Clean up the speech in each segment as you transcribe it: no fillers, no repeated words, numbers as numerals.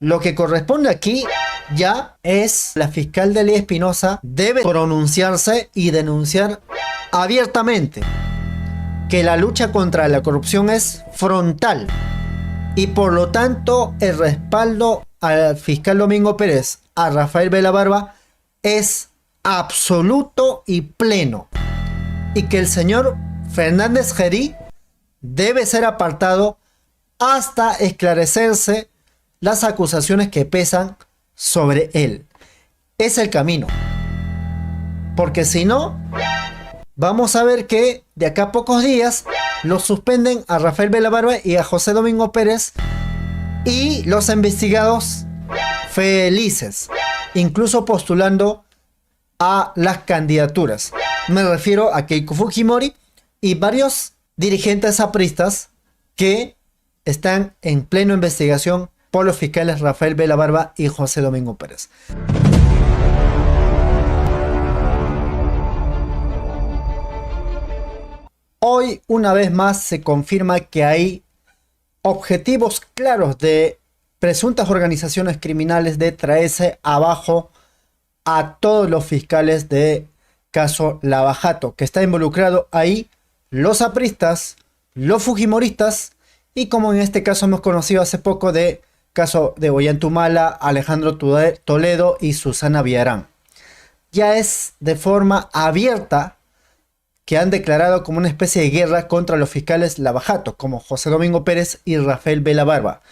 Lo que corresponde aquí ya es la fiscal Delia Espinosa debe pronunciarse y denunciar abiertamente que la lucha contra la corrupción es frontal y por lo tanto el respaldo al fiscal Domingo Pérez, a Rafael Vela Barba, es absoluto y pleno, y que el señor Fernández Gerí debe ser apartado hasta esclarecerse las acusaciones que pesan sobre él. Es el camino, porque si no, vamos a ver que de acá a pocos días los suspenden a Rafael Vela Barba y a José Domingo Pérez, y los investigados felices, incluso postulando a las candidaturas. Me refiero a Keiko Fujimori y varios dirigentes apristas que están en plena investigación por los fiscales Rafael Vela Barba y José Domingo Pérez. Hoy, una vez más, se confirma que hay objetivos claros de presuntas organizaciones criminales de traerse abajo a todos los fiscales de caso Lava Jato, que está involucrado ahí los apristas, los fujimoristas y, como en este caso hemos conocido hace poco, de caso de Ollanta, Alejandro Toledo y Susana Villarán. Ya es de forma abierta que han declarado como una especie de guerra contra los fiscales Lava Jato, como José Domingo Pérez y Rafael Vela Barba.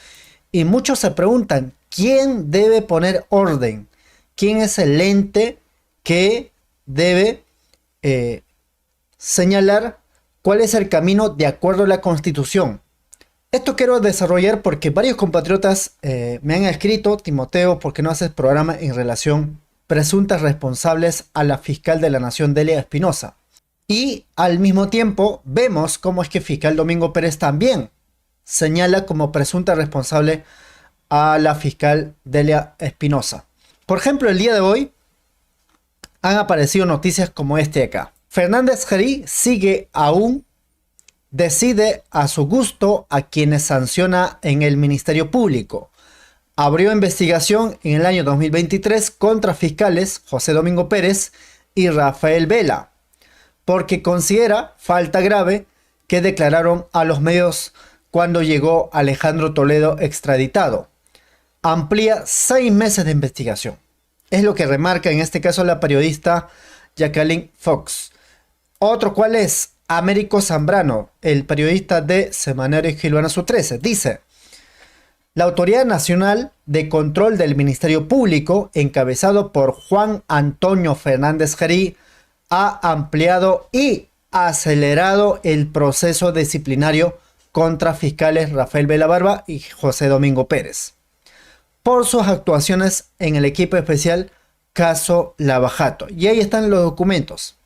Y muchos se preguntan, ¿quién debe poner orden? ¿Quién es el ente que debe señalar cuál es el camino de acuerdo a la Constitución? Esto quiero desarrollar porque varios compatriotas me han escrito: Timoteo, ¿por qué no haces programa en relación presuntas responsables a la fiscal de la Nación, Delia Espinosa? Y al mismo tiempo vemos cómo es que fiscal Domingo Pérez también señala como presunta responsable a la fiscal Delia Espinosa. Por ejemplo, el día de hoy han aparecido noticias como este acá. Fernández Gerí sigue aún, decide a su gusto a quienes sanciona en el Ministerio Público. Abrió investigación en el año 2023 contra fiscales José Domingo Pérez y Rafael Vela, porque considera falta grave que declararon a los medios cuando llegó Alejandro Toledo extraditado. Amplía 6 meses de investigación. Es lo que remarca en este caso la periodista Jacqueline Fox. Otro cual es Américo Zambrano, el periodista de Semanario Gilvanazo 13. Dice: la Autoridad Nacional de Control del Ministerio Público, encabezado por Juan Antonio Fernández Gerí, ha ampliado y acelerado el proceso disciplinario contra fiscales Rafael Vela Barba y José Domingo Pérez por sus actuaciones en el equipo especial caso Lava Jato. Y ahí están los documentos.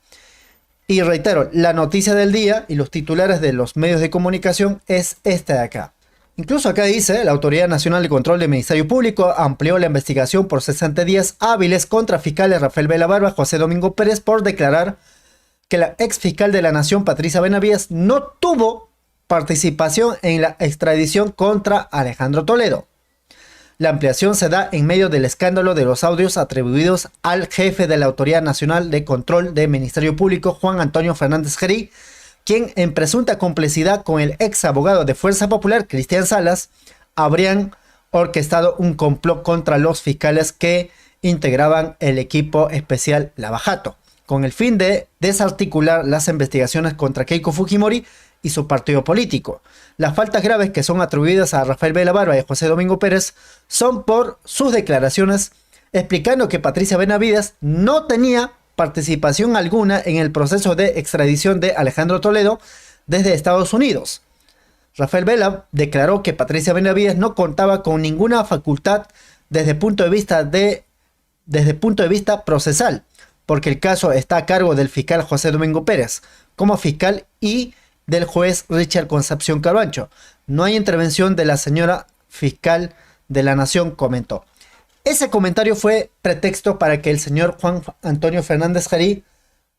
Y reitero, la noticia del día y los titulares de los medios de comunicación es esta de acá. Incluso acá dice: la Autoridad Nacional de Control del Ministerio Público amplió la investigación por 60 días hábiles contra fiscales Rafael Vela Barba y José Domingo Pérez por declarar que la ex fiscal de la Nación, Patricia Benavides, no tuvo participación en la extradición contra Alejandro Toledo. La ampliación se da en medio del escándalo de los audios atribuidos al jefe de la Autoridad Nacional de Control del Ministerio Público, Juan Antonio Fernández Gerí, quien, en presunta complicidad con el ex abogado de Fuerza Popular, Cristian Salas, habrían orquestado un complot contra los fiscales que integraban el equipo especial Lava Jato, con el fin de desarticular las investigaciones contra Keiko Fujimori y su partido político. Las faltas graves que son atribuidas a Rafael Vela Barba y José Domingo Pérez son por sus declaraciones explicando que Patricia Benavides no tenía participación alguna en el proceso de extradición de Alejandro Toledo desde Estados Unidos. Rafael Vela declaró que Patricia Benavides no contaba con ninguna facultad desde el punto de vista procesal, porque el caso está a cargo del fiscal José Domingo Pérez como fiscal y del juez Richard Concepción Carbancho. No hay intervención de la señora fiscal de la Nación, comentó. Ese comentario fue pretexto para que el señor Juan Antonio Fernández Gerí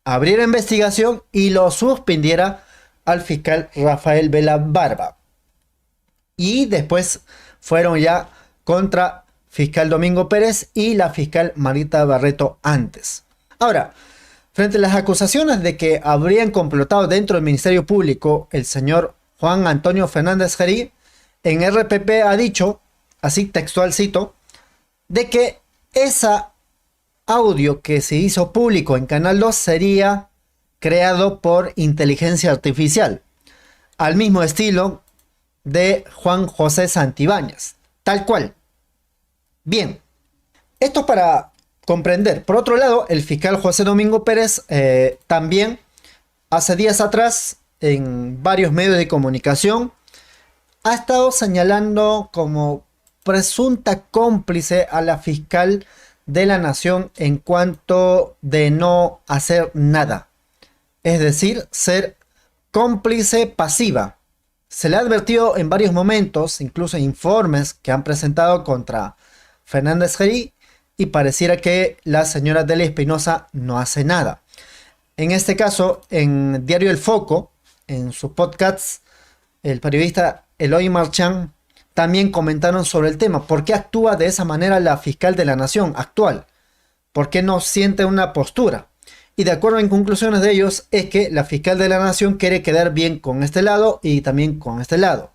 abriera investigación y lo suspendiera al fiscal Rafael Vela Barba. Y después fueron ya contra fiscal Domingo Pérez y la fiscal Marita Barreto antes. Ahora, frente a las acusaciones de que habrían complotado dentro del Ministerio Público, el señor Juan Antonio Fernández Gerí en RPP ha dicho, así textual cito, de que esa audio que se hizo público en Canal 2 sería creado por inteligencia artificial, al mismo estilo de Juan José Santibáñez, tal cual. Bien, esto para comprender. Por otro lado, el fiscal José Domingo Pérez también hace días atrás en varios medios de comunicación ha estado señalando como presunta cómplice a la fiscal de la Nación en cuanto de no hacer nada. Es decir, ser cómplice pasiva. Se le ha advertido en varios momentos, incluso en informes que han presentado contra Fernández Gerí, y pareciera que la señora Delia Espinosa no hace nada. En este caso, en Diario El Foco, en sus podcasts, el periodista Eloy Marchán también comentaron sobre el tema. ¿Por qué actúa de esa manera la fiscal de la Nación actual? ¿Por qué no siente una postura? Y de acuerdo en conclusiones de ellos es que la fiscal de la Nación quiere quedar bien con este lado y también con este lado.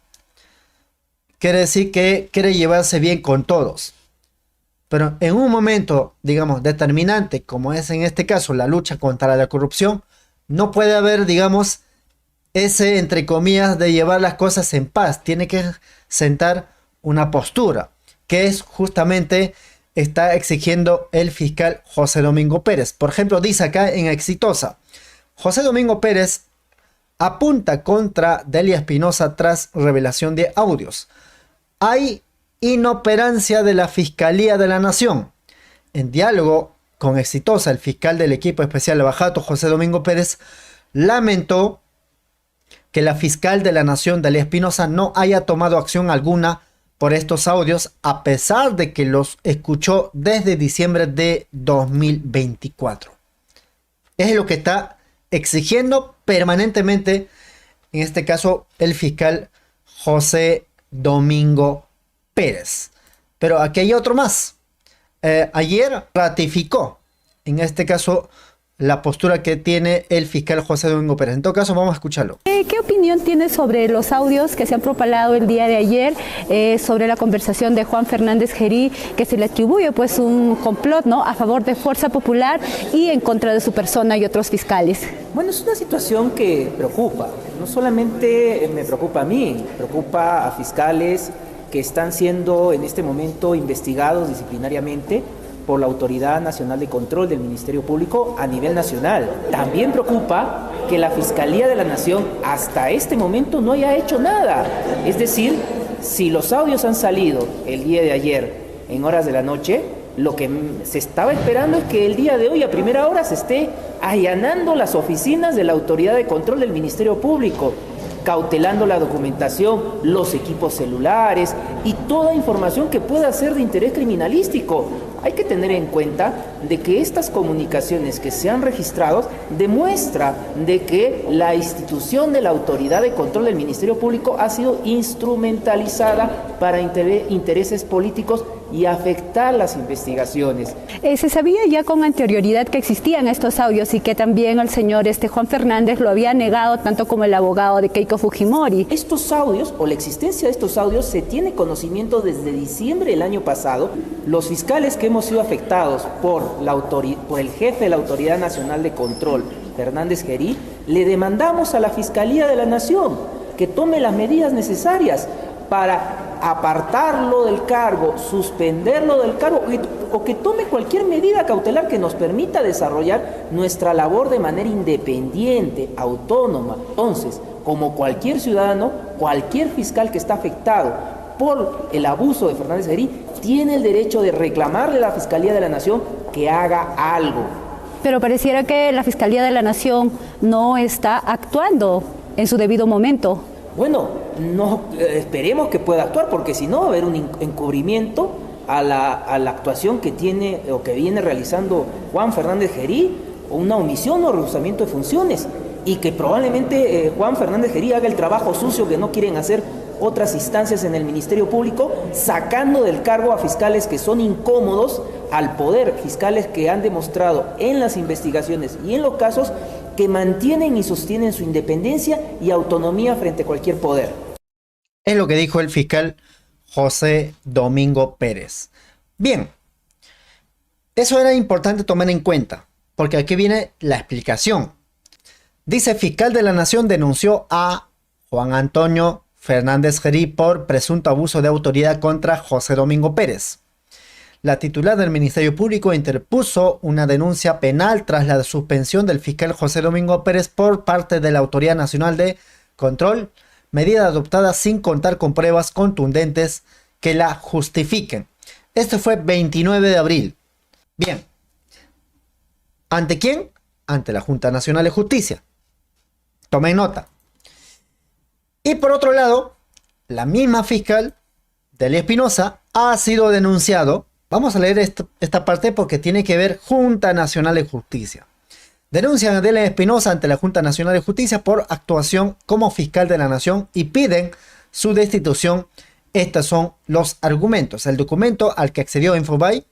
Quiere decir que quiere llevarse bien con todos. Pero en un momento, digamos, determinante, como es en este caso la lucha contra la corrupción, no puede haber, digamos, ese, entre comillas, de llevar las cosas en paz. Tiene que sentar una postura, que es justamente está exigiendo el fiscal José Domingo Pérez. Por ejemplo, dice acá en Exitosa, José Domingo Pérez apunta contra Delia Espinosa tras revelación de audios. Hay inoperancia de la Fiscalía de la Nación. En diálogo con Exitosa, el fiscal del equipo especial de Bajato, José Domingo Pérez, lamentó que la fiscal de la Nación, Delia Espinosa, no haya tomado acción alguna por estos audios, a pesar de que los escuchó desde diciembre de 2024. Es lo que está exigiendo permanentemente, en este caso, el fiscal José Domingo Pérez. Pero aquí hay otro más. Ayer ratificó, en este caso, la postura que tiene el fiscal José Domingo Pérez. En todo caso, vamos a escucharlo. ¿Qué opinión tiene sobre los audios que se han propalado el día de ayer sobre la conversación de Juan Fernández Gerí, que se le atribuye pues un complot, ¿no?, a favor de Fuerza Popular y en contra de su persona y otros fiscales? Bueno, es una situación que preocupa. No solamente me preocupa a mí, preocupa a fiscales que están siendo en este momento investigados disciplinariamente por la Autoridad Nacional de Control del Ministerio Público a nivel nacional. También preocupa que la Fiscalía de la Nación hasta este momento no haya hecho nada. Es decir, si los audios han salido el día de ayer en horas de la noche, lo que se estaba esperando es que el día de hoy a primera hora se esté allanando las oficinas de la Autoridad de Control del Ministerio Público, cautelando la documentación, los equipos celulares y toda información que pueda ser de interés criminalístico. Hay que tener en cuenta de que estas comunicaciones que se han registrado demuestra de que la institución de la Autoridad de Control del Ministerio Público ha sido instrumentalizada para intereses políticos y afectar las investigaciones. Se sabía ya con anterioridad que existían estos audios y que también el señor Juan Fernández lo había negado, tanto como el abogado de Keiko Fujimori. Estos audios, o la existencia de estos audios, se tiene conocimiento desde diciembre del año pasado. Los fiscales que hemos sido afectados por el jefe de la Autoridad Nacional de Control, Fernández Gerí, le demandamos a la Fiscalía de la Nación que tome las medidas necesarias para apartarlo del cargo, suspenderlo del cargo o que tome cualquier medida cautelar que nos permita desarrollar nuestra labor de manera independiente, autónoma. Entonces, como cualquier ciudadano, cualquier fiscal que está afectado por el abuso de Fernández Gerí tiene el derecho de reclamarle a la Fiscalía de la Nación que haga algo. Pero pareciera que la Fiscalía de la Nación no está actuando en su debido momento. Bueno, no esperemos que pueda actuar, porque si no va a haber un encubrimiento a la actuación que tiene o que viene realizando Juan Fernández Gerí, o una omisión o rehusamiento de funciones, y que probablemente Juan Fernández Gerí haga el trabajo sucio que no quieren hacer otras instancias en el Ministerio Público, sacando del cargo a fiscales que son incómodos al poder, fiscales que han demostrado en las investigaciones y en los casos que mantienen y sostienen su independencia y autonomía frente a cualquier poder. Es lo que dijo el fiscal José Domingo Pérez. Bien, eso era importante tomar en cuenta, porque aquí viene la explicación. Dice: fiscal de la Nación denunció a Juan Antonio Fernández Gerí por presunto abuso de autoridad contra José Domingo Pérez. La titular del Ministerio Público interpuso una denuncia penal tras la suspensión del fiscal José Domingo Pérez por parte de la Autoridad Nacional de Control, medida adoptada sin contar con pruebas contundentes que la justifiquen. Esto fue 29 de abril. Bien. ¿Ante quién? Ante la Junta Nacional de Justicia. Tomen nota. Y por otro lado, la misma fiscal, Delia Espinosa, ha sido denunciado. Vamos a leer esta parte porque tiene que ver Junta Nacional de Justicia. Denuncian a Delia Espinosa ante la Junta Nacional de Justicia por actuación como fiscal de la Nación y piden su destitución. Estos son los argumentos. El documento al que accedió Infobay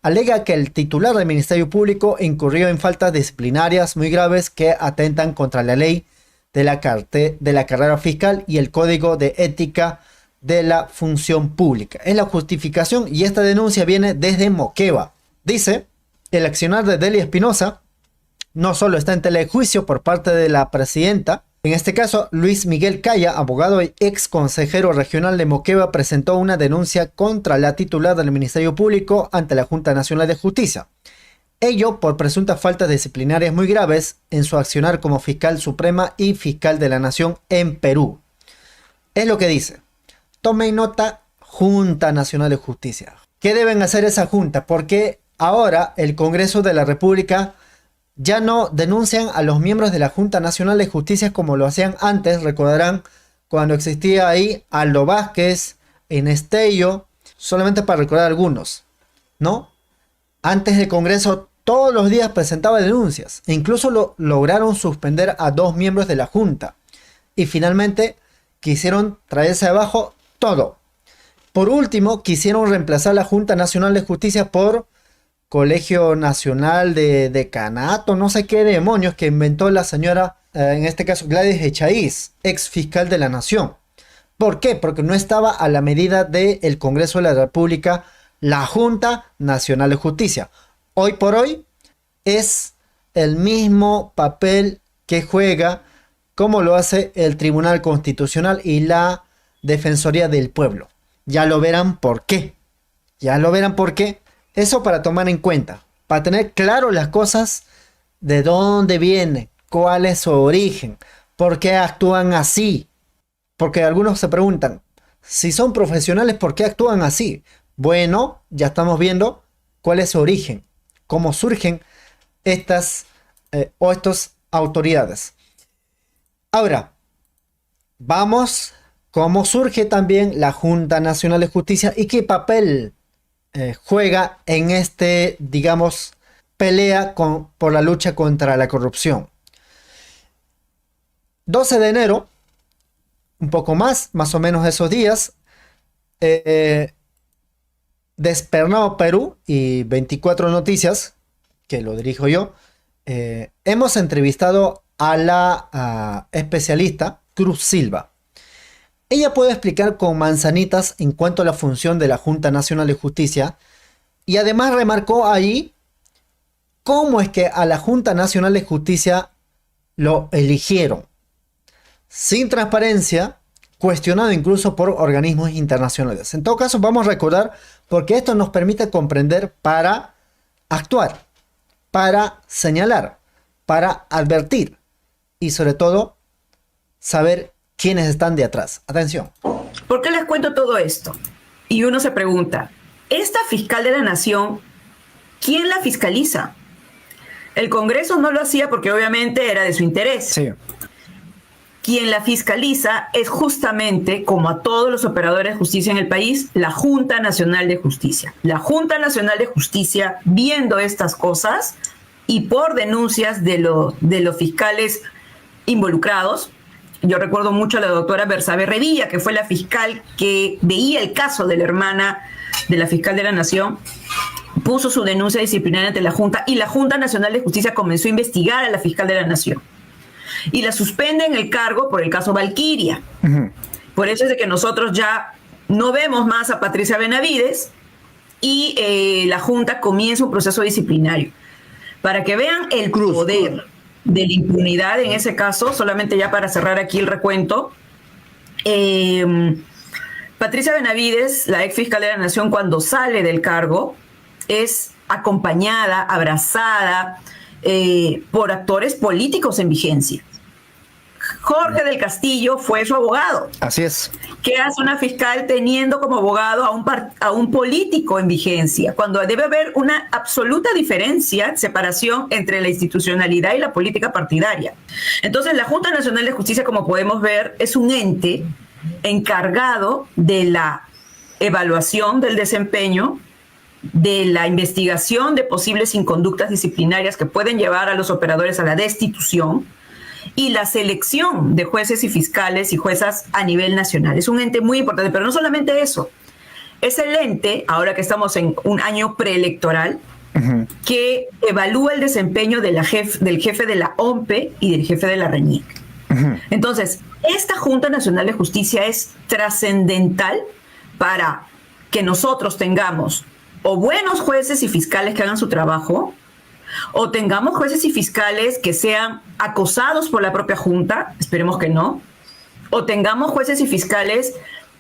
alega que el titular del Ministerio Público incurrió en faltas disciplinarias muy graves que atentan contra la ley de la carrera fiscal y el Código de Ética de la Función Pública. Es la justificación y esta denuncia viene desde Moquegua. Dice: el accionar de Delia Espinosa no solo está en telejuicio por parte de la presidenta. En este caso, Luis Miguel Caya, abogado y ex consejero regional de Moquegua, presentó una denuncia contra la titular del Ministerio Público ante la Junta Nacional de Justicia. Ello por presuntas faltas disciplinarias muy graves en su accionar como fiscal suprema y fiscal de la Nación en Perú. Es lo que dice. Tomen nota: Junta Nacional de Justicia. ¿Qué deben hacer esa junta? Porque ahora el Congreso de la República ya no denuncian a los miembros de la Junta Nacional de Justicia como lo hacían antes. Recordarán cuando existía ahí Aldo Vázquez, Enestello, solamente para recordar algunos, ¿no? Antes el Congreso todos los días presentaba denuncias. E incluso lograron suspender a 2 miembros de la Junta. Y finalmente quisieron traerse abajo todo. Por último, quisieron reemplazar la Junta Nacional de Justicia por Colegio Nacional de Decanato, no sé qué demonios que inventó la señora, en este caso Gladys Echaíz, ex fiscal de la Nación. ¿Por qué? Porque no estaba a la medida del Congreso de la República la Junta Nacional de Justicia. Hoy por hoy es el mismo papel que juega como lo hace el Tribunal Constitucional y la Defensoría del Pueblo. Ya lo verán por qué. Ya lo verán por qué. Eso para tomar en cuenta, para tener claro las cosas, de dónde viene, cuál es su origen, por qué actúan así. Porque algunos se preguntan, si son profesionales, ¿por qué actúan así? Bueno, ya estamos viendo cuál es su origen, cómo surgen estas autoridades. Ahora, vamos, cómo surge también la Junta Nacional de Justicia y qué papel juega en digamos, pelea por la lucha contra la corrupción. 12 de enero, un poco más o menos esos días, Despernado Perú y 24 Noticias, que lo dirijo yo, hemos entrevistado a la especialista Cruz Silva. Ella puede explicar con manzanitas en cuanto a la función de la Junta Nacional de Justicia y además remarcó ahí cómo es que a la Junta Nacional de Justicia lo eligieron. Sin transparencia, cuestionado incluso por organismos internacionales. En todo caso, vamos a recordar porque esto nos permite comprender para actuar, para señalar, para advertir y sobre todo saber quiénes están de atrás. Atención. ¿Por qué les cuento todo esto? Y uno se pregunta, ¿esta fiscal de la Nación, quién la fiscaliza? El Congreso no lo hacía porque obviamente era de su interés. Sí. Quien la fiscaliza es justamente, como a todos los operadores de justicia en el país, la Junta Nacional de Justicia. La Junta Nacional de Justicia, viendo estas cosas y por denuncias de los fiscales involucrados, Yo recuerdo mucho a la doctora Bersabe Revilla, que fue la fiscal que veía el caso de la hermana de la fiscal de la Nación, puso su denuncia disciplinaria ante la Junta y la Junta Nacional de Justicia comenzó a investigar a la fiscal de la Nación. Y la suspende en el cargo por el caso Valquiria. Por eso es de que nosotros ya no vemos más a Patricia Benavides y la Junta comienza un proceso disciplinario. Para que vean el poder de la impunidad en ese caso, solamente ya para cerrar aquí el recuento, Patricia Benavides, la ex fiscal de la Nación, cuando sale del cargo, es acompañada, abrazada por actores políticos en vigencia. Jorge del Castillo fue su abogado. Así es. ¿Qué hace una fiscal teniendo como abogado a un político en vigencia? Cuando debe haber una absoluta diferencia, separación entre la institucionalidad y la política partidaria. Entonces, la Junta Nacional de Justicia, como podemos ver, es un ente encargado de la evaluación del desempeño, de la investigación de posibles inconductas disciplinarias que pueden llevar a los operadores a la destitución, y la selección de jueces y fiscales y juezas a nivel nacional. Es un ente muy importante, pero no solamente eso. Es el ente, ahora que estamos en un año preelectoral, que evalúa el desempeño de del jefe de la OMPE y del jefe de la RENIEC. Entonces, esta Junta Nacional de Justicia es trascendental para que nosotros tengamos o buenos jueces y fiscales que hagan su trabajo, o tengamos jueces y fiscales que sean acosados por la propia Junta, esperemos que no, o tengamos jueces y fiscales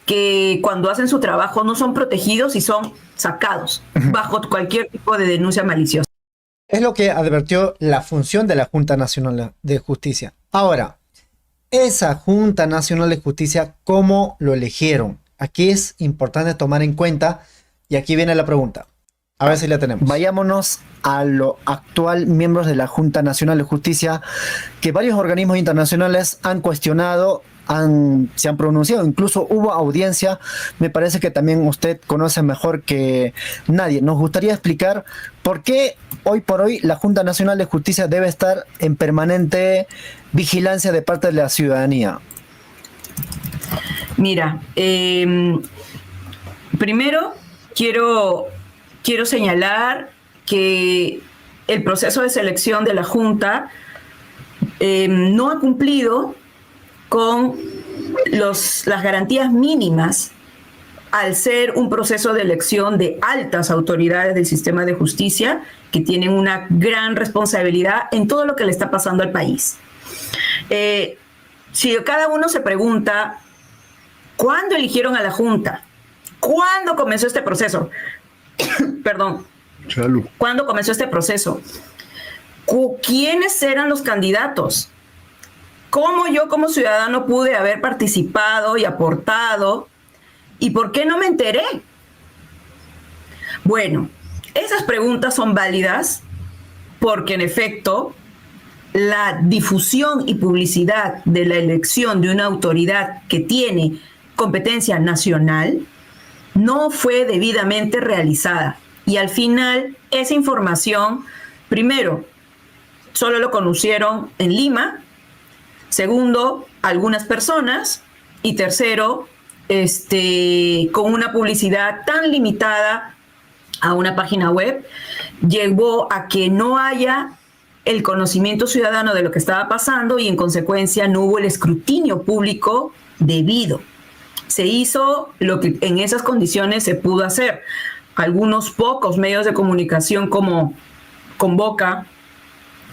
que cuando hacen su trabajo no son protegidos y son sacados bajo cualquier tipo de denuncia maliciosa. Es lo que advirtió la función de la Junta Nacional de Justicia. Ahora, esa Junta Nacional de Justicia, ¿cómo lo eligieron? Aquí es importante tomar en cuenta, y aquí viene la pregunta. A ver si la tenemos. Vayámonos a lo actual miembros de la Junta Nacional de Justicia, que varios organismos internacionales han cuestionado, se han pronunciado, incluso hubo audiencia. Me parece que también usted conoce mejor que nadie. Nos gustaría explicar por qué hoy por hoy la Junta Nacional de Justicia debe estar en permanente vigilancia de parte de la ciudadanía. Mira, primero quiero señalar que el proceso de selección de la Junta no ha cumplido con las garantías mínimas al ser un proceso de elección de altas autoridades del sistema de justicia que tienen una gran responsabilidad en todo lo que le está pasando al país. Si cada uno se pregunta, ¿cuándo eligieron a la Junta? ¿Cuándo comenzó este proceso? Perdón. Salud. ¿Cuándo comenzó este proceso? ¿Quiénes eran los candidatos? ¿Cómo yo como ciudadano pude haber participado y aportado? ¿Y por qué no me enteré? Bueno, esas preguntas son válidas porque en efecto la difusión y publicidad de la elección de una autoridad que tiene competencia nacional no fue debidamente realizada. Y al final, esa información, primero, solo lo conocieron en Lima. Segundo, algunas personas. Y tercero, con una publicidad tan limitada a una página web, llevó a que no haya el conocimiento ciudadano de lo que estaba pasando y en consecuencia no hubo el escrutinio público debido. Se hizo lo que en esas condiciones se pudo hacer. Algunos pocos medios de comunicación como Convoca,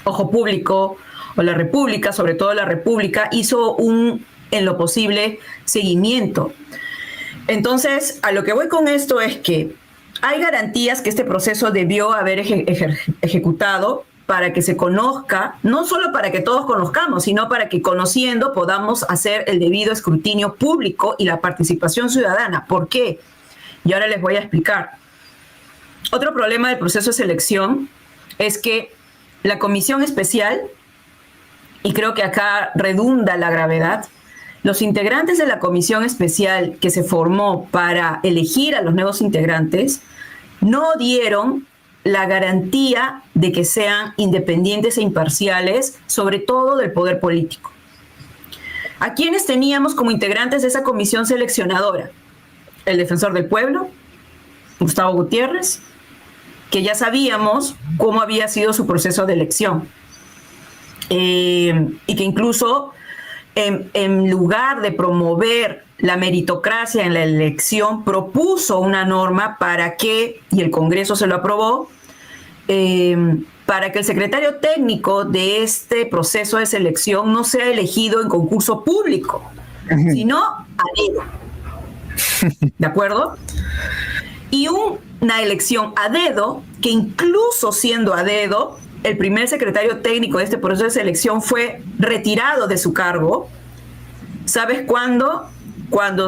Ojo Público o La República, sobre todo La República, hizo en lo posible, seguimiento. Entonces, a lo que voy con esto es que hay garantías que este proceso debió haber ejecutado para que se conozca, no solo para que todos conozcamos, sino para que conociendo podamos hacer el debido escrutinio público y la participación ciudadana. ¿Por qué? Y ahora les voy a explicar. Otro problema del proceso de selección es que la comisión especial, y creo que acá redunda la gravedad, los integrantes de la comisión especial que se formó para elegir a los nuevos integrantes no dieron la garantía de que sean independientes e imparciales, sobre todo del poder político. ¿A quiénes teníamos como integrantes de esa comisión seleccionadora? El defensor del pueblo, Gustavo Gutiérrez, que ya sabíamos cómo había sido su proceso de elección. Y que incluso en lugar de promover la meritocracia en la elección, propuso una norma para que, y el Congreso se lo aprobó, para que el secretario técnico de este proceso de selección no sea elegido en concurso público, sino a dedo. ¿De acuerdo? Y una elección a dedo, que incluso siendo a dedo, el primer secretario técnico de este proceso de selección fue retirado de su cargo. ¿Sabes cuándo? Cuando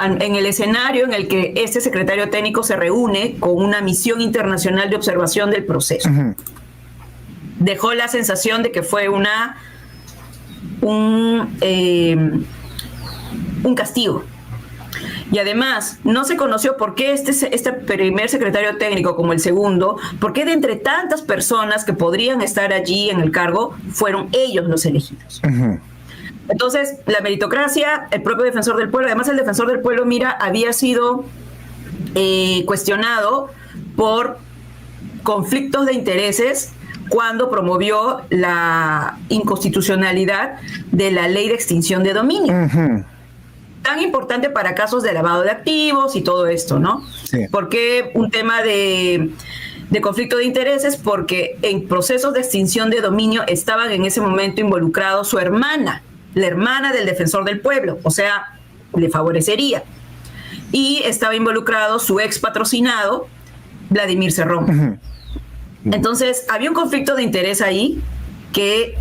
en el escenario en el que este secretario técnico se reúne con una misión internacional de observación del proceso. Dejó la sensación de que fue un castigo. Y además, no se conoció por qué este primer secretario técnico, como el segundo, por qué de entre tantas personas que podrían estar allí en el cargo, fueron ellos los elegidos. Entonces, la meritocracia, el propio defensor del pueblo, además el defensor del pueblo, mira, había sido cuestionado por conflictos de intereses cuando promovió la inconstitucionalidad de la ley de extinción de dominio. Tan importante para casos de lavado de activos y todo esto, ¿no? Sí. ¿Por qué un tema de conflicto de intereses? Porque en procesos de extinción de dominio estaban en ese momento involucrados su hermana, la hermana del defensor del pueblo, o sea, le favorecería. Y estaba involucrado su ex patrocinado, Vladimir Cerrón. Entonces, había un conflicto de interés ahí que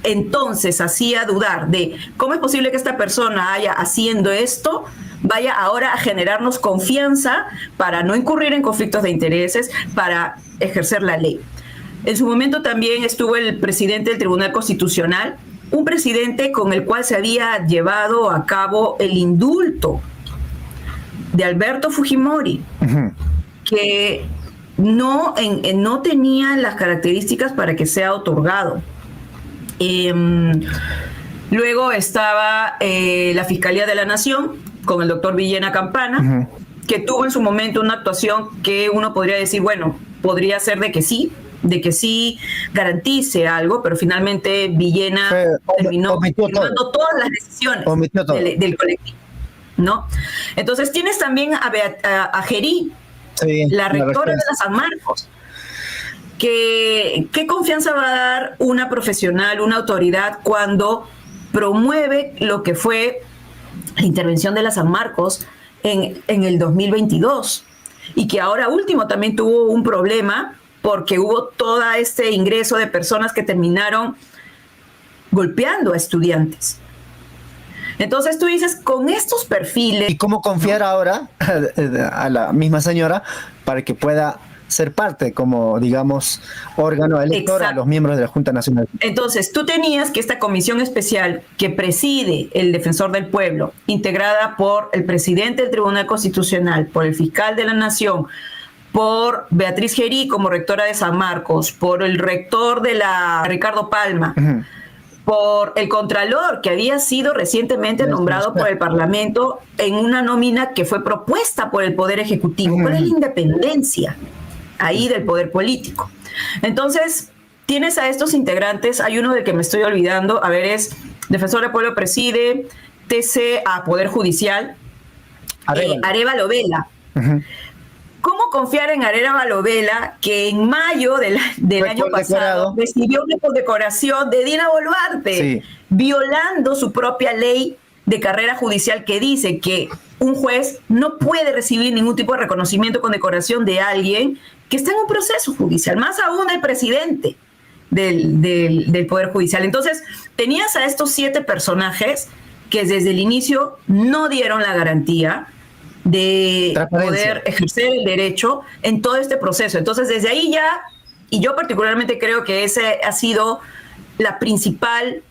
entonces hacía dudar de cómo es posible que esta persona haciendo esto vaya ahora a generarnos confianza para no incurrir en conflictos de intereses, para ejercer la ley. En su momento también estuvo el presidente del Tribunal Constitucional, un presidente con el cual se había llevado a cabo el indulto de Alberto Fujimori, que no tenía las características para que sea otorgado. Luego estaba la Fiscalía de la Nación con el doctor Villena Campana, que tuvo en su momento una actuación que uno podría decir, bueno, podría ser de que sí garantice algo, pero finalmente Villena terminó tomando todas las decisiones del colectivo, ¿no? Entonces tienes también a Gerí, la rectora de la San Marcos. ¿Qué confianza va a dar una profesional, una autoridad, cuando promueve lo que fue la intervención de la San Marcos en el 2022? Y que ahora último también tuvo un problema porque hubo todo este ingreso de personas que terminaron golpeando a estudiantes. Entonces tú dices, con estos perfiles... ¿Y cómo confiar ahora a la misma señora para que pueda ser parte como, digamos, órgano electoral a los miembros de la Junta Nacional? Entonces, tú tenías que esta comisión especial que preside el defensor del pueblo, integrada por el presidente del Tribunal Constitucional, por el fiscal de la Nación, por Beatriz Gerí como rectora de San Marcos, por el rector de la Ricardo Palma, por el contralor que había sido recientemente nombrado por el Parlamento en una nómina que fue propuesta por el Poder Ejecutivo. ¿Cuál es la independencia ahí del poder político? Entonces, tienes a estos integrantes, hay uno del que me estoy olvidando, es Defensor del Pueblo preside, TC a Poder Judicial, Arévalo Vela. ¿Cómo confiar en Arévalo Vela, que en mayo del año pasado recibió una condecoración de Dina Boluarte, violando su propia ley de carrera judicial que dice que un juez no puede recibir ningún tipo de reconocimiento o condecoración de alguien que está en un proceso judicial, más aún el presidente del Poder Judicial? Entonces, tenías a estos 7 personajes que desde el inicio no dieron la garantía de poder ejercer el derecho en todo este proceso. Entonces, desde ahí ya, y yo particularmente creo que ese ha sido la principal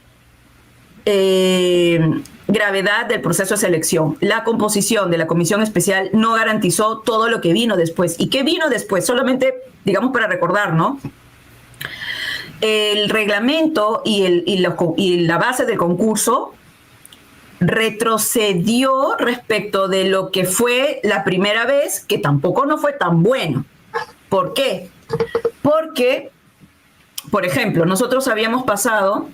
gravedad del proceso de selección. La composición de la comisión especial no garantizó todo lo que vino después. ¿Y qué vino después? Solamente, digamos, para recordar, ¿no? el reglamento y la base del concurso retrocedió respecto de lo que fue la primera vez, que tampoco no fue tan bueno. ¿Por qué? Porque, por ejemplo, nosotros habíamos pasado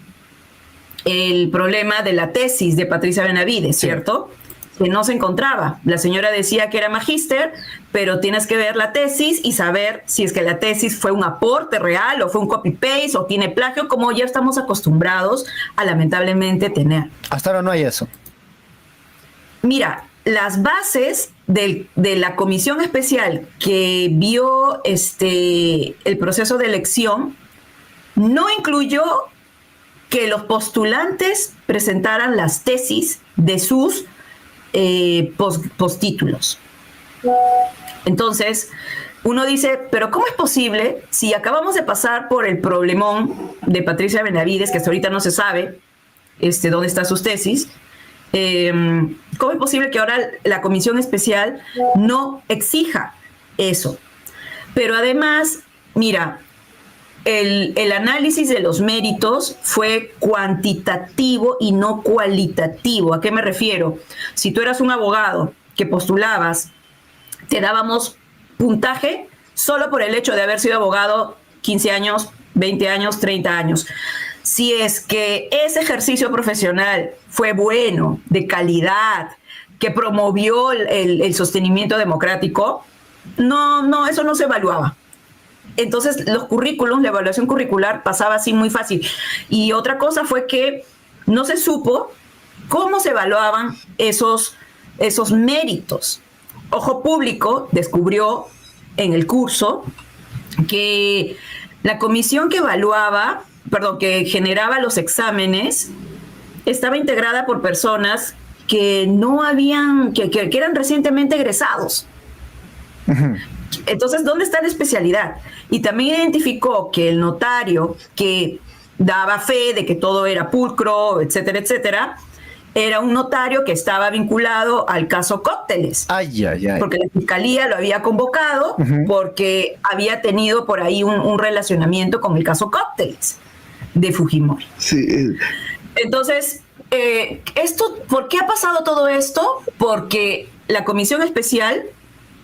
el problema de la tesis de Patricia Benavides, ¿cierto? Que no se encontraba. La señora decía que era magíster, pero tienes que ver la tesis y saber si es que la tesis fue un aporte real o fue un copy-paste o tiene plagio, como ya estamos acostumbrados a lamentablemente tener. Hasta ahora no hay eso. Mira, las bases de la comisión especial que vio el proceso de elección no incluyó que los postulantes presentaran las tesis de sus postítulos. Entonces, uno dice, pero ¿cómo es posible si acabamos de pasar por el problemón de Patricia Benavides, que hasta ahorita no se sabe dónde están sus tesis? ¿Cómo es posible que ahora la comisión especial no exija eso? Pero además, mira, el análisis de los méritos fue cuantitativo y no cualitativo. ¿A qué me refiero? Si tú eras un abogado que postulabas, te dábamos puntaje solo por el hecho de haber sido abogado 15 años, 20 años, 30 años. Si es que ese ejercicio profesional fue bueno, de calidad, que promovió el sostenimiento democrático, no, eso no se evaluaba. Entonces, los currículums, la evaluación curricular pasaba así muy fácil. Y otra cosa fue que no se supo cómo se evaluaban esos méritos. Ojo Público descubrió en el curso que la comisión que que generaba los exámenes estaba integrada por personas que que eran recientemente egresados. Uh-huh. Entonces, ¿dónde está la especialidad? Y también identificó que el notario que daba fe de que todo era pulcro, etcétera, etcétera, era un notario que estaba vinculado al caso Cócteles. Ay. Porque la fiscalía lo había convocado, uh-huh, porque había tenido por ahí un relacionamiento con el caso Cócteles de Fujimori. Sí. Entonces, ¿por qué ha pasado todo esto? Porque la comisión especial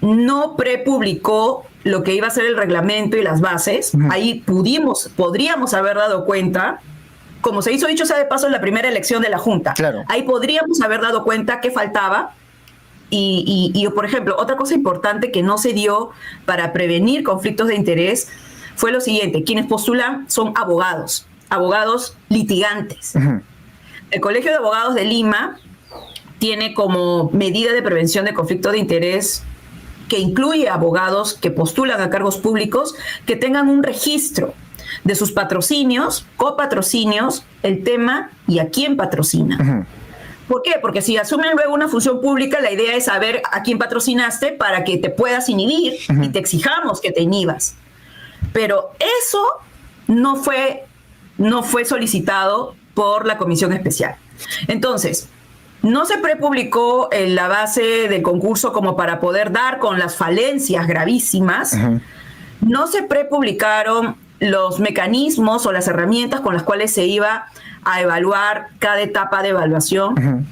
no prepublicó lo que iba a ser el reglamento y las bases. Uh-huh. Ahí podríamos haber dado cuenta, como se hizo dicho sea de paso en la primera elección de la Junta. Claro. Ahí podríamos haber dado cuenta qué faltaba. Y, por ejemplo, otra cosa importante que no se dio para prevenir conflictos de interés fue lo siguiente: quienes postulan son abogados litigantes. Uh-huh. El Colegio de Abogados de Lima tiene como medida de prevención de conflicto de interés, que incluye abogados que postulan a cargos públicos, que tengan un registro de sus patrocinios, copatrocinios, el tema y a quién patrocina. Uh-huh. ¿Por qué? Porque si asumen luego una función pública, la idea es saber a quién patrocinaste para que te puedas inhibir, uh-huh, y te exijamos que te inhibas. Pero eso no fue solicitado por la comisión especial. Entonces, no se prepublicó en la base del concurso como para poder dar con las falencias gravísimas. Uh-huh. No se prepublicaron los mecanismos o las herramientas con las cuales se iba a evaluar cada etapa de evaluación. Uh-huh.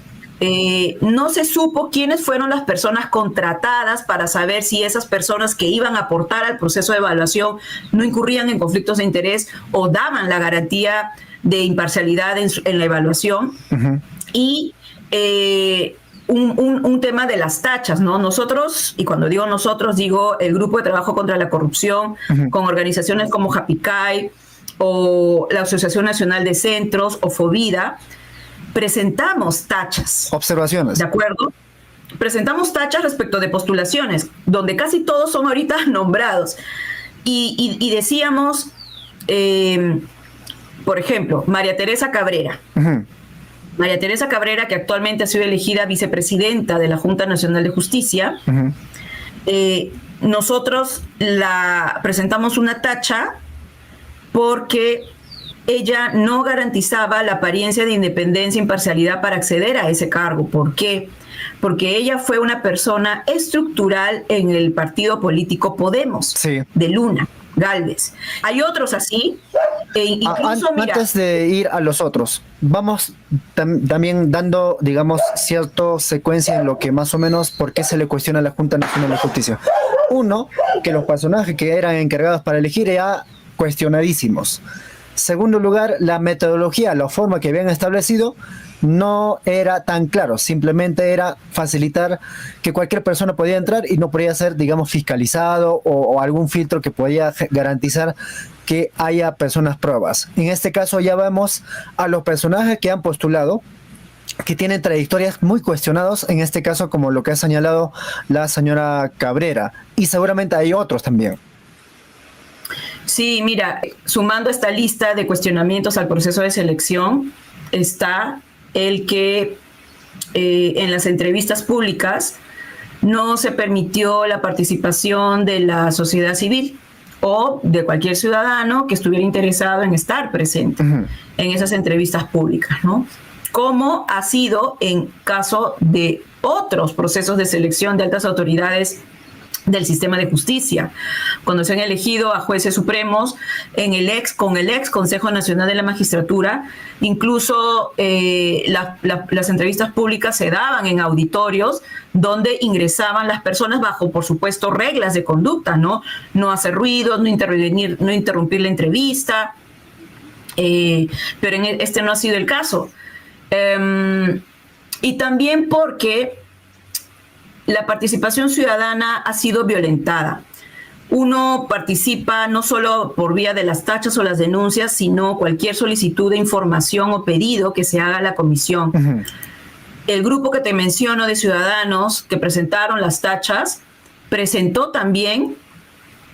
No se supo quiénes fueron las personas contratadas para saber si esas personas que iban a aportar al proceso de evaluación no incurrían en conflictos de interés o daban la garantía de imparcialidad en la evaluación. Uh-huh. Y un tema de las tachas, ¿no? Nosotros, y cuando digo nosotros, digo el Grupo de Trabajo contra la Corrupción, uh-huh, con organizaciones como Japicay o la Asociación Nacional de Centros o FOVIDA, presentamos tachas. Observaciones. ¿De acuerdo? Presentamos tachas respecto de postulaciones, donde casi todos son ahorita nombrados. Y decíamos, por ejemplo, María Teresa Cabrera. Uh-huh. María Teresa Cabrera, que actualmente ha sido elegida vicepresidenta de la Junta Nacional de Justicia. Uh-huh. Nosotros presentamos una tacha porque ella no garantizaba la apariencia de independencia e imparcialidad para acceder a ese cargo. ¿Por qué? Porque ella fue una persona estructural en el partido político Podemos, sí, de Luna Gálvez. Hay otros así, Incluso, mira, antes de ir a los otros, vamos también dando, digamos, cierta secuencia en lo que más o menos por qué se le cuestiona a la Junta Nacional de Justicia. Uno, que los personajes que eran encargados para elegir eran cuestionadísimos. Segundo lugar, la metodología, la forma que habían establecido no era tan claro, simplemente era facilitar que cualquier persona podía entrar y no podía ser, digamos, fiscalizado o algún filtro que podía garantizar que haya personas pruebas. En este caso ya vemos a los personajes que han postulado, que tienen trayectorias muy cuestionadas, en este caso como lo que ha señalado la señora Cabrera, y seguramente hay otros también. Sí, mira, sumando esta lista de cuestionamientos al proceso de selección, está el que en las entrevistas públicas no se permitió la participación de la sociedad civil o de cualquier ciudadano que estuviera interesado en estar presente en esas entrevistas públicas, ¿no? Como ha sido en caso de otros procesos de selección de altas autoridades del sistema de justicia, cuando se han elegido a jueces supremos con el ex Consejo Nacional de la Magistratura. Incluso las entrevistas públicas se daban en auditorios donde ingresaban las personas bajo, por supuesto, reglas de conducta, ¿no? No hacer ruido, no intervenir, no interrumpir la entrevista, pero este no ha sido el caso. Y también porque la participación ciudadana ha sido violentada. Uno participa no solo por vía de las tachas o las denuncias, sino cualquier solicitud de información o pedido que se haga a la comisión. El grupo que te menciono de ciudadanos que presentaron las tachas presentó también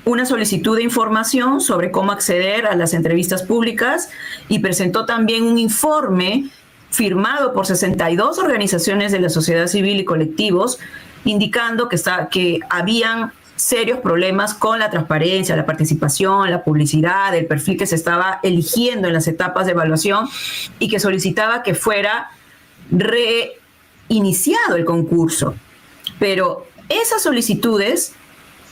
una solicitud de información sobre cómo acceder a las entrevistas públicas y presentó también un informe firmado por 62 organizaciones de la sociedad civil y colectivos, indicando que habían serios problemas con la transparencia, la participación, la publicidad, el perfil que se estaba eligiendo en las etapas de evaluación y que solicitaba que fuera reiniciado el concurso. Pero esas solicitudes,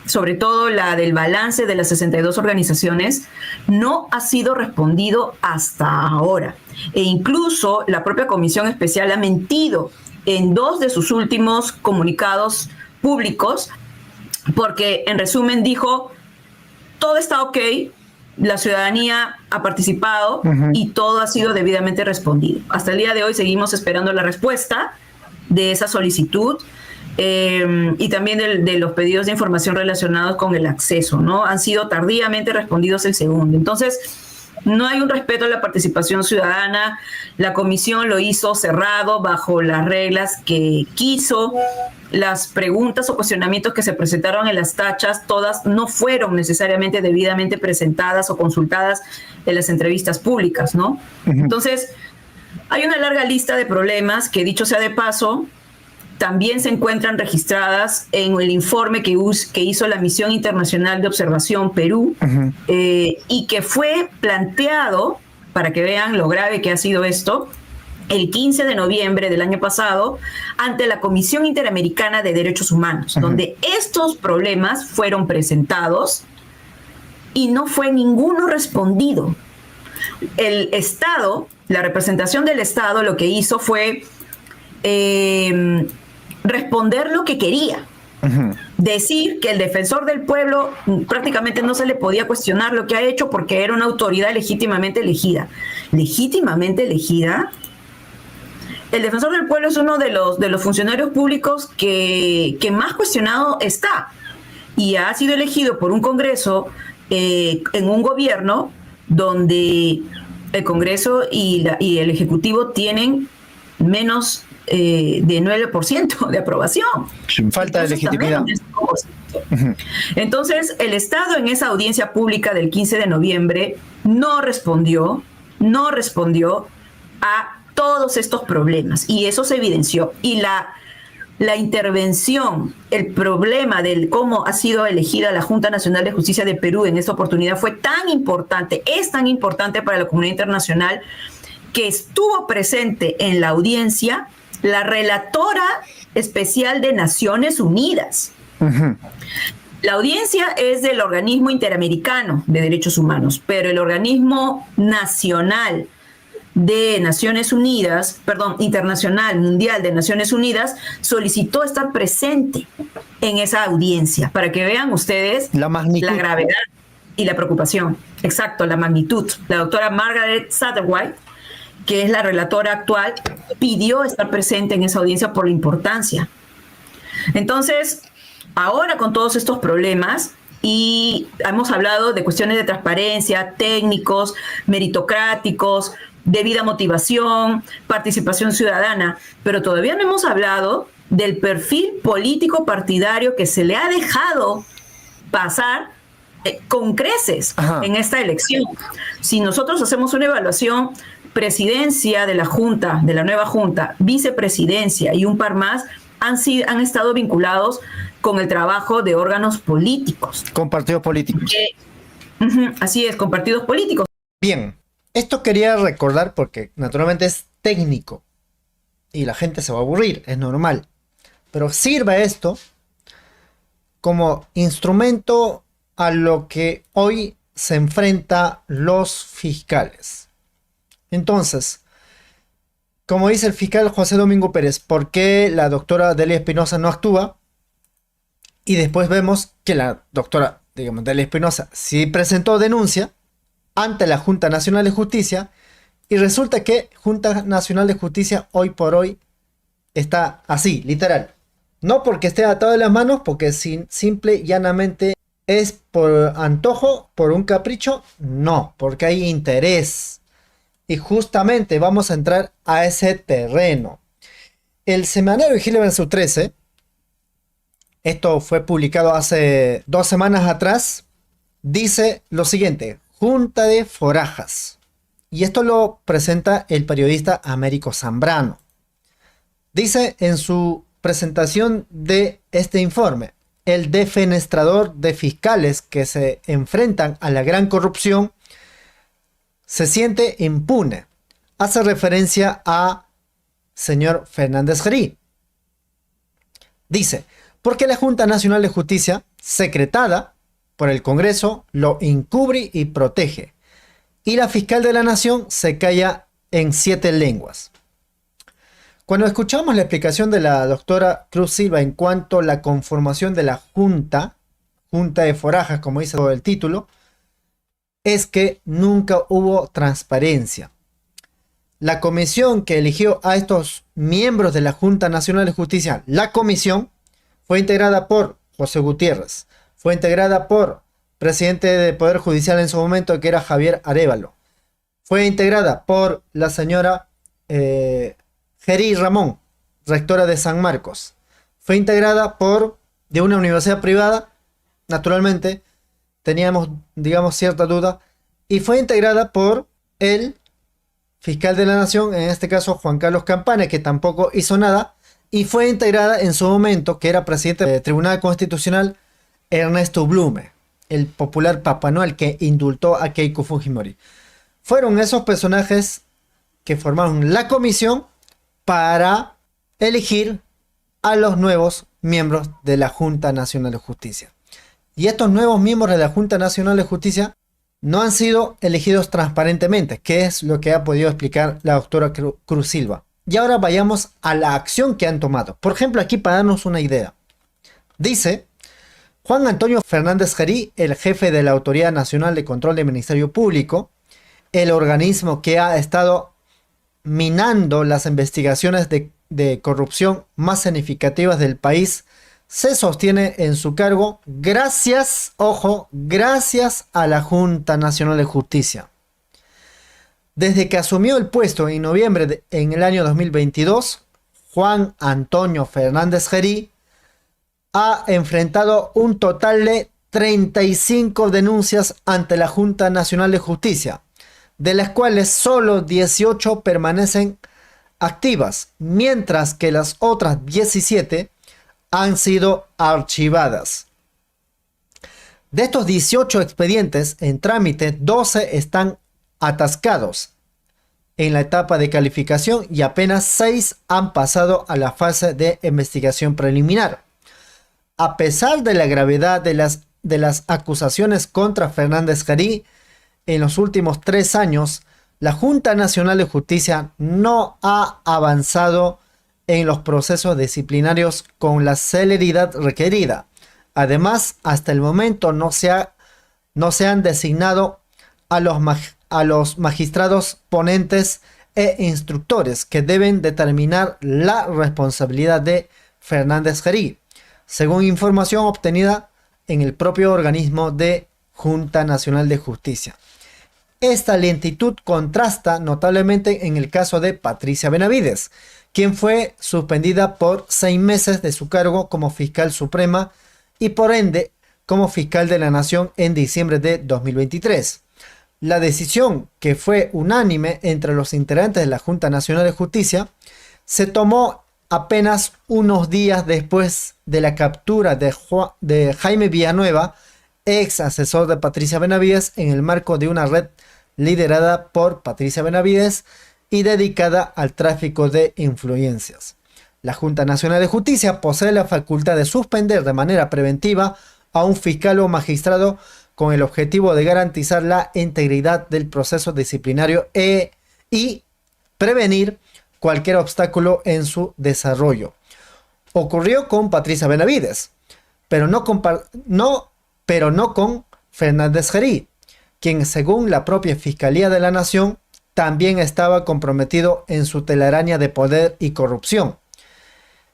sobre todo la del balance de las 62 organizaciones, no ha sido respondido hasta ahora. E incluso la propia Comisión Especial ha mentido en 2 de sus últimos comunicados públicos, porque en resumen dijo, todo está ok, la ciudadanía ha participado y todo ha sido debidamente respondido. Hasta el día de hoy seguimos esperando la respuesta de esa solicitud y también de los pedidos de información relacionados con el acceso, ¿no? Han sido tardíamente respondidos el segundo. Entonces, no hay un respeto a la participación ciudadana. La comisión lo hizo cerrado bajo las reglas que quiso. Las preguntas o cuestionamientos que se presentaron en las tachas, todas no fueron necesariamente debidamente presentadas o consultadas en las entrevistas públicas, ¿no? Entonces, hay una larga lista de problemas que, dicho sea de paso, también se encuentran registradas en el informe que hizo la Misión Internacional de Observación Perú y que fue planteado, para que vean lo grave que ha sido esto, el 15 de noviembre del año pasado ante la Comisión Interamericana de Derechos Humanos, donde estos problemas fueron presentados y no fue ninguno respondido. El Estado, la representación del Estado, lo que hizo fue responder lo que quería. Decir que el defensor del pueblo prácticamente no se le podía cuestionar lo que ha hecho porque era una autoridad legítimamente elegida. ¿Legítimamente elegida? El defensor del pueblo es uno de los funcionarios públicos que más cuestionado está y ha sido elegido por un Congreso en un gobierno donde el Congreso y el Ejecutivo tienen menos de 9% de aprobación. Sin falta de legitimidad. Entonces, el Estado en esa audiencia pública del 15 de noviembre no respondió a todos estos problemas y eso se evidenció. Y la intervención, el problema del cómo ha sido elegida la Junta Nacional de Justicia de Perú en esta oportunidad fue tan importante, es tan importante para la comunidad internacional, que estuvo presente en la audiencia la relatora especial de Naciones Unidas. La audiencia es del Organismo Interamericano de Derechos Humanos, pero el Organismo Nacional de Naciones Unidas, perdón, Internacional Mundial de Naciones Unidas, solicitó estar presente en esa audiencia, para que vean ustedes La magnitud. la gravedad y la preocupación. Exacto, la magnitud. La doctora Margaret Satterwhite, que es la relatora actual, pidió estar presente en esa audiencia por la importancia. Entonces, ahora con todos estos problemas, y hemos hablado de cuestiones de transparencia, técnicos, meritocráticos, debida motivación, participación ciudadana, pero todavía no hemos hablado del perfil político partidario que se le ha dejado pasar con creces en esta elección. Si nosotros hacemos una evaluación, presidencia de la Junta, de la nueva Junta, vicepresidencia y un par más, han estado vinculados con el trabajo de órganos políticos. Con partidos políticos. Así es, con partidos políticos. Bien, esto quería recordar porque naturalmente es técnico y la gente se va a aburrir, es normal. Pero sirva esto como instrumento a lo que hoy se enfrenta los fiscales. Entonces, como dice el fiscal José Domingo Pérez, ¿por qué la doctora Delia Espinosa no actúa? Y después vemos que la doctora, digamos, Delia Espinosa sí presentó denuncia ante la Junta Nacional de Justicia, y resulta que Junta Nacional de Justicia hoy por hoy está así, literal. No porque esté atado de las manos, porque simple y llanamente es por antojo, por un capricho, no, porque hay interés. Y justamente vamos a entrar a ese terreno. El semanario Vigilio en su 13, esto fue publicado hace 2 semanas atrás, dice lo siguiente: Junta de Forajas. Y esto lo presenta el periodista Américo Zambrano. Dice en su presentación de este informe: el defenestrador de fiscales que se enfrentan a la gran corrupción se siente impune. Hace referencia a señor Fernández Gerí. Dice: porque la Junta Nacional de Justicia, secretada por el Congreso, lo encubre y protege, y la fiscal de la Nación se calla en 7 lenguas. Cuando escuchamos la explicación de la doctora Cruz Silva en cuanto a la conformación de la Junta de Forajas, como dice el título, es que nunca hubo transparencia. La comisión que eligió a estos miembros de la Junta Nacional de Justicia, la comisión, fue integrada por José Gutiérrez, fue integrada por presidente del Poder Judicial en su momento, que era Javier Arévalo, fue integrada por la señora Gerí Ramón, rectora de San Marcos, fue integrada de una universidad privada, naturalmente, teníamos, digamos, cierta duda, y fue integrada por el fiscal de la Nación, en este caso Juan Carlos Campana, que tampoco hizo nada, y fue integrada en su momento, que era presidente del Tribunal Constitucional, Ernesto Blume, el popular Papá Noel que indultó a Keiko Fujimori. Fueron esos personajes que formaron la comisión para elegir a los nuevos miembros de la Junta Nacional de Justicia. Y estos nuevos miembros de la Junta Nacional de Justicia no han sido elegidos transparentemente, que es lo que ha podido explicar la doctora Cruz Silva. Y ahora vayamos a la acción que han tomado. Por ejemplo, aquí para darnos una idea. Dice Juan Antonio Fernández Gerí, el jefe de la Autoridad Nacional de Control del Ministerio Público, el organismo que ha estado minando las investigaciones de corrupción más significativas del país, se sostiene en su cargo gracias, ojo, gracias a la Junta Nacional de Justicia. Desde que asumió el puesto en noviembre en el año 2022, Juan Antonio Fernández Gerí ha enfrentado un total de 35 denuncias ante la Junta Nacional de Justicia, de las cuales solo 18 permanecen activas, mientras que las otras 17 han sido archivadas. De estos 18 expedientes en trámite, 12 están atascados en la etapa de calificación y apenas 6 han pasado a la fase de investigación preliminar. a pesar de la gravedad de las acusaciones contra Fernández Gerí, en los últimos 3 años, la Junta Nacional de Justicia no ha avanzado en los procesos disciplinarios con la celeridad requerida. Además, hasta el momento no se han designado a los magistrados ponentes e instructores que deben determinar la responsabilidad de Fernández Gerí, según información obtenida en el propio organismo de Junta Nacional de Justicia. Esta lentitud contrasta notablemente en el caso de Patricia Benavides, quien fue suspendida por 6 meses de su cargo como fiscal suprema y por ende como fiscal de la Nación en diciembre de 2023. La decisión, que fue unánime entre los integrantes de la Junta Nacional de Justicia, se tomó apenas unos días después de la captura de Jaime Villanueva, ex asesor de Patricia Benavides, en el marco de una red liderada por Patricia Benavides y dedicada al tráfico de influencias. La Junta Nacional de Justicia posee la facultad de suspender de manera preventiva a un fiscal o magistrado con el objetivo de garantizar la integridad del proceso disciplinario y prevenir cualquier obstáculo en su desarrollo. Ocurrió con Patricia Benavides, pero no con Fernández Gerí, quien, según la propia Fiscalía de la Nación, también estaba comprometido en su telaraña de poder y corrupción.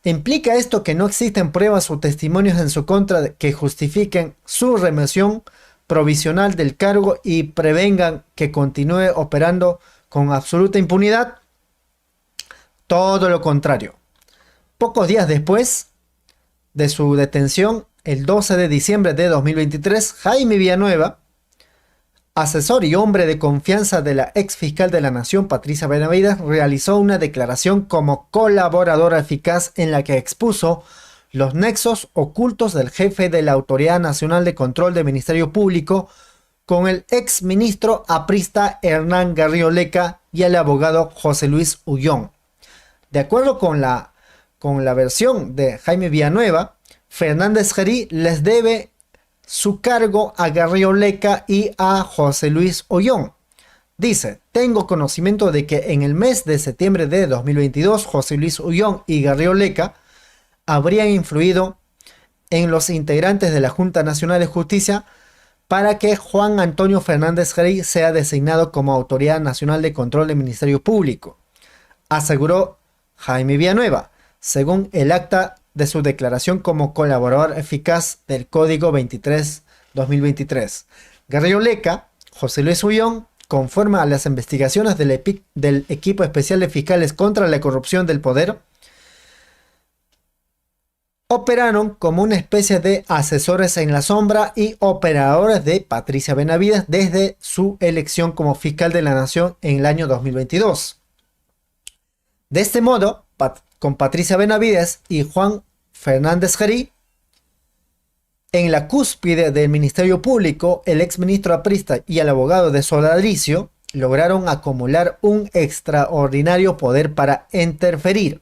¿Implica esto que no existen pruebas o testimonios en su contra que justifiquen su remoción provisional del cargo y prevengan que continúe operando con absoluta impunidad? Todo lo contrario. Pocos días después de su detención, el 12 de diciembre de 2023, Jaime Villanueva, asesor y hombre de confianza de la ex fiscal de la Nación, Patricia Benavides, realizó una declaración como colaboradora eficaz en la que expuso los nexos ocultos del jefe de la Autoridad Nacional de Control del Ministerio Público con el ex ministro aprista Hernán Garrido Leca y el abogado José Luis Uyón. De acuerdo con la versión de Jaime Villanueva, Fernández Gerí les debe su cargo a Garrido Leca y a José Luis Uyón. Dice: tengo conocimiento de que en el mes de septiembre de 2022 José Luis Uyón y Garrido Leca habrían influido en los integrantes de la Junta Nacional de Justicia para que Juan Antonio Fernández Gerí sea designado como Autoridad Nacional de Control del Ministerio Público, aseguró Jaime Villanueva, según el acta de su declaración como colaborador eficaz del Código 23-2023. Garrido Leca, José Luis Uyón, conforme a las investigaciones del Equipo Especial de Fiscales contra la Corrupción del Poder, operaron como una especie de asesores en la sombra y operadores de Patricia Benavides desde su elección como fiscal de la Nación en el año 2022. De este modo, con Patricia Benavides y Juan Fernández Gerí en la cúspide del Ministerio Público, el exministro aprista y el abogado de Sodalicio lograron acumular un extraordinario poder para interferir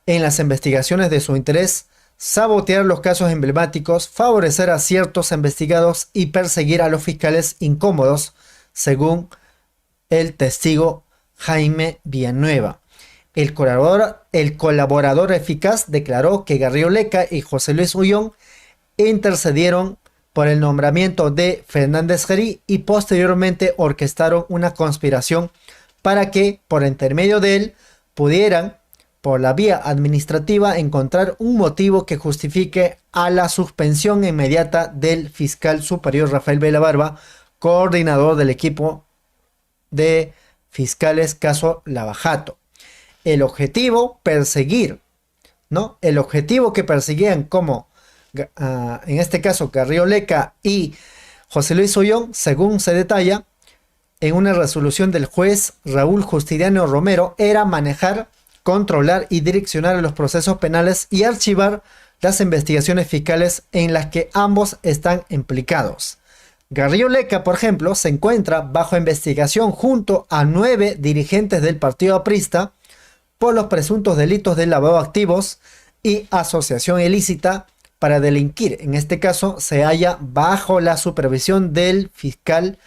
en las investigaciones de su interés, sabotear los casos emblemáticos, favorecer a ciertos investigados y perseguir a los fiscales incómodos, según el testigo Jaime Villanueva. El colaborador eficaz declaró que Garrido Leca y José Luis Uyón intercedieron por el nombramiento de Fernández Gerí y posteriormente orquestaron una conspiración para que, por intermedio de él, pudieran, por la vía administrativa, encontrar un motivo que justifique a la suspensión inmediata del fiscal superior Rafael Vela Barba, coordinador del equipo de fiscales caso Lavajato. El objetivo que perseguían como, en este caso, Garrido Leca y José Luis Uyón, según se detalla en una resolución del juez Raúl Justiniano Romero, era manejar, controlar y direccionar los procesos penales y archivar las investigaciones fiscales en las que ambos están implicados. Garrido Leca, por ejemplo, se encuentra bajo investigación junto a 9 dirigentes del partido aprista por los presuntos delitos de lavado de activos y asociación ilícita para delinquir. En este caso se halla bajo la supervisión del fiscal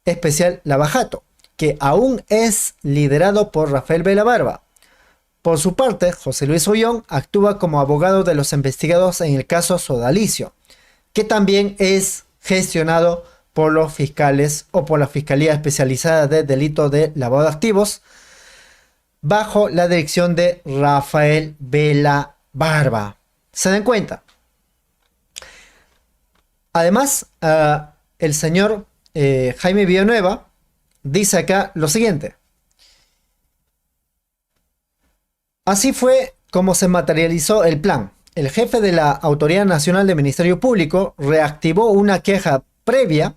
especial Lavajato, que aún es liderado por Rafael Belabarba. Por su parte, José Luis Uyón actúa como abogado de los investigados en el caso Sodalicio, que también es gestionado por los fiscales o por la Fiscalía Especializada de Delito de Lavado de Activos, bajo la dirección de Rafael Belabarba. ¿Se dan cuenta? Además, el señor Jaime Villanueva dice acá lo siguiente. Así fue como se materializó el plan. El jefe de la Autoridad Nacional del Ministerio Público reactivó una queja previa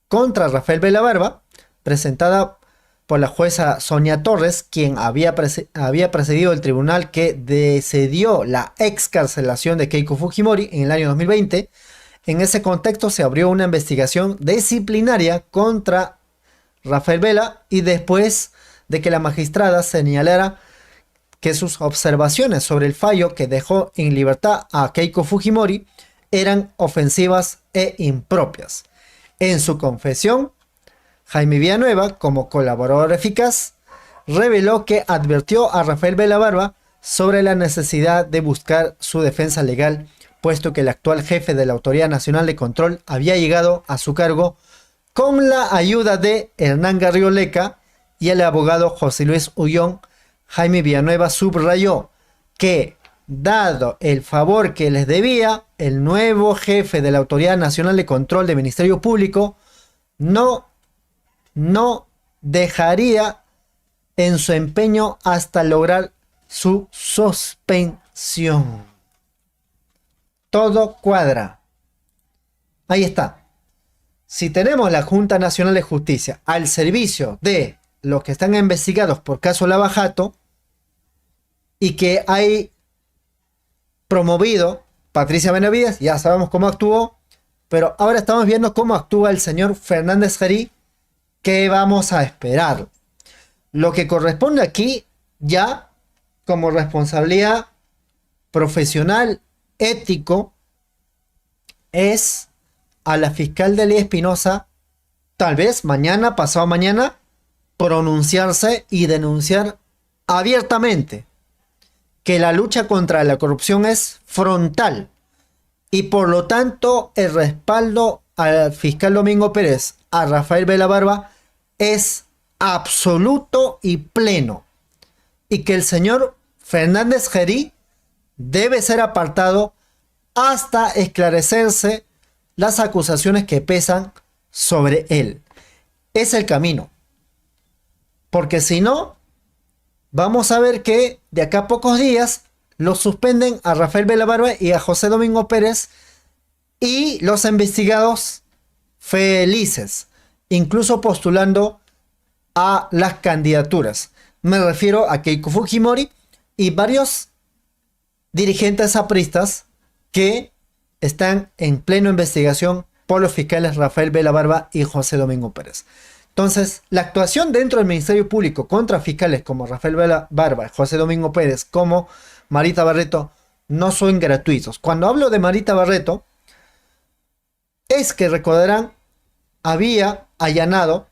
contra Rafael Belabarba, presentada por la jueza Sonia Torres, quien había precedido el tribunal que decidió la excarcelación de Keiko Fujimori en el año 2020. En ese contexto se abrió una investigación disciplinaria contra Rafael Vela, y después de que la magistrada señalara que sus observaciones sobre el fallo que dejó en libertad a Keiko Fujimori eran ofensivas e impropias. En su confesión, Jaime Villanueva, como colaborador eficaz, reveló que advirtió a Rafael Belabarba sobre la necesidad de buscar su defensa legal, puesto que el actual jefe de la Autoridad Nacional de Control había llegado a su cargo con la ayuda de Hernán Garrioleca y el abogado José Luis Uyón. Jaime Villanueva subrayó que, dado el favor que les debía, el nuevo jefe de la Autoridad Nacional de Control del Ministerio Público no dejaría en su empeño hasta lograr su suspensión. Todo cuadra. Ahí está. Si tenemos la Junta Nacional de Justicia al servicio de los que están investigados por caso Lavajato, y que hay promovido Patricia Benavides, ya sabemos cómo actuó, pero ahora estamos viendo cómo actúa el señor Fernández Gerí. ¿Qué vamos a esperar? Lo que corresponde aquí ya como responsabilidad profesional, ético, es a la fiscal Delia Espinosa, tal vez mañana, pasado mañana, pronunciarse y denunciar abiertamente que la lucha contra la corrupción es frontal, y por lo tanto el respaldo al fiscal Domingo Pérez, a Rafael Belabarba, es absoluto y pleno, y que el señor Fernández Gerí debe ser apartado hasta esclarecerse las acusaciones que pesan sobre él. Es el camino, porque si no, vamos a ver que de acá a pocos días los suspenden a Rafael Belabarba y a José Domingo Pérez, y los investigados felices, incluso postulando a las candidaturas. Me refiero a Keiko Fujimori y varios dirigentes apristas que están en plena investigación por los fiscales Rafael Belabarba y José Domingo Pérez. Entonces, la actuación dentro del Ministerio Público contra fiscales como Rafael Belabarba, José Domingo Pérez, como Marita Barreto, no son gratuitos. Cuando hablo de Marita Barreto, es que recordarán, había allanado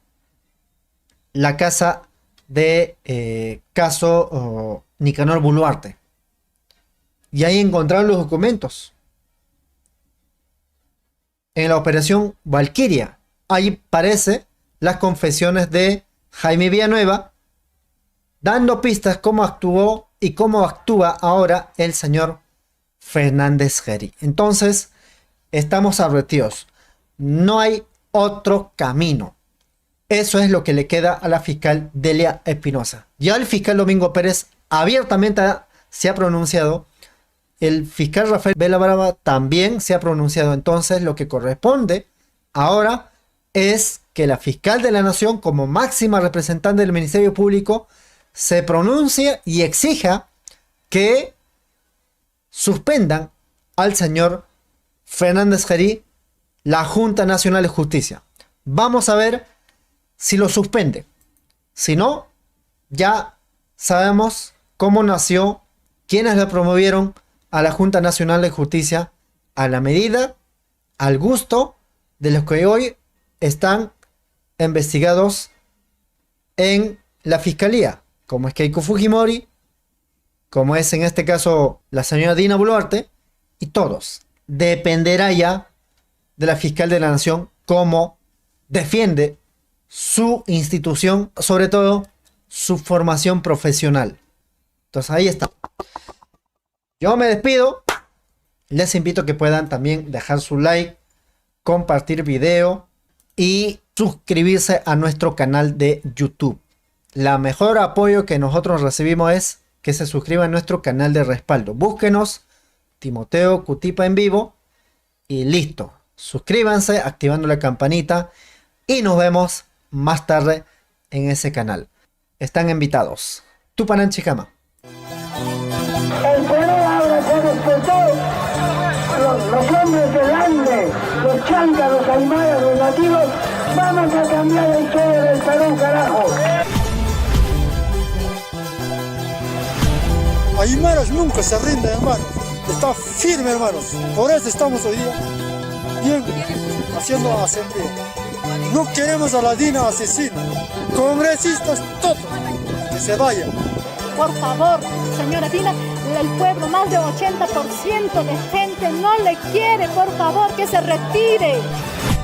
la casa de caso Nicanor Boluarte, y ahí encontraron los documentos. En la operación Valquiria, ahí aparece las confesiones de Jaime Villanueva, dando pistas cómo actuó y cómo actúa ahora el señor Fernández Gerí. Entonces, estamos advertidos. No hay otro camino. Eso es lo que le queda a la fiscal Delia Espinosa. Ya el fiscal Domingo Pérez abiertamente se ha pronunciado. El fiscal Rafael Belabarba también se ha pronunciado. Entonces, lo que corresponde ahora es que la fiscal de la Nación, como máxima representante del Ministerio Público, se pronuncie y exija que suspendan al señor Fernández Gerí la Junta Nacional de Justicia. Vamos a ver si lo suspende. Si no, ya sabemos cómo nació, quiénes la promovieron a la Junta Nacional de Justicia a la medida, al gusto de los que hoy están investigados en la Fiscalía, como es Keiko Fujimori, como es en este caso la señora Dina Boluarte, y todos. Dependerá ya de la fiscal de la Nación cómo defiende su institución, sobre todo su formación profesional. Entonces ahí está. Yo me despido. Les invito a que puedan también dejar su like, compartir video y suscribirse a nuestro canal de YouTube. La mejor apoyo que nosotros recibimos es que se suscriban a nuestro canal de respaldo. Búsquenos Timoteo Cutipa en vivo y listo. Suscríbanse activando la campanita y nos vemos más tarde en ese canal. Están invitados. Tupanan Chicama. El Perú ahora se despertó. Los hombres del Ande, los chancas, los aymaras, los nativos, vamos a cambiar la historia del Perú, carajo. Aymaras nunca se rinden, hermanos. Está firme, hermanos. Por eso estamos hoy día bien haciendo asamblea. No queremos a la Dina asesina. Congresistas todos que se vayan. Por favor, señora Dina, el pueblo, más de 80% de gente no le quiere, por favor, que se retire.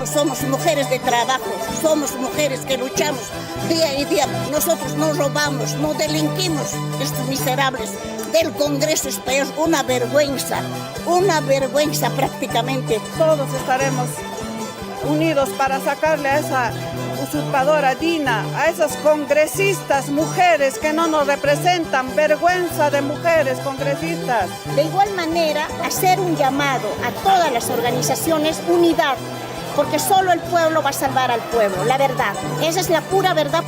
Somos mujeres de trabajo, somos mujeres que luchamos día y día. Nosotros no robamos, no delinquimos. Estos miserables del Congreso es una vergüenza prácticamente. Todos estaremos unidos para sacarle a esa usurpadora Dina, a esas congresistas mujeres que no nos representan, vergüenza de mujeres congresistas. De igual manera, hacer un llamado a todas las organizaciones, unidad, porque solo el pueblo va a salvar al pueblo, la verdad. Esa es la pura verdad.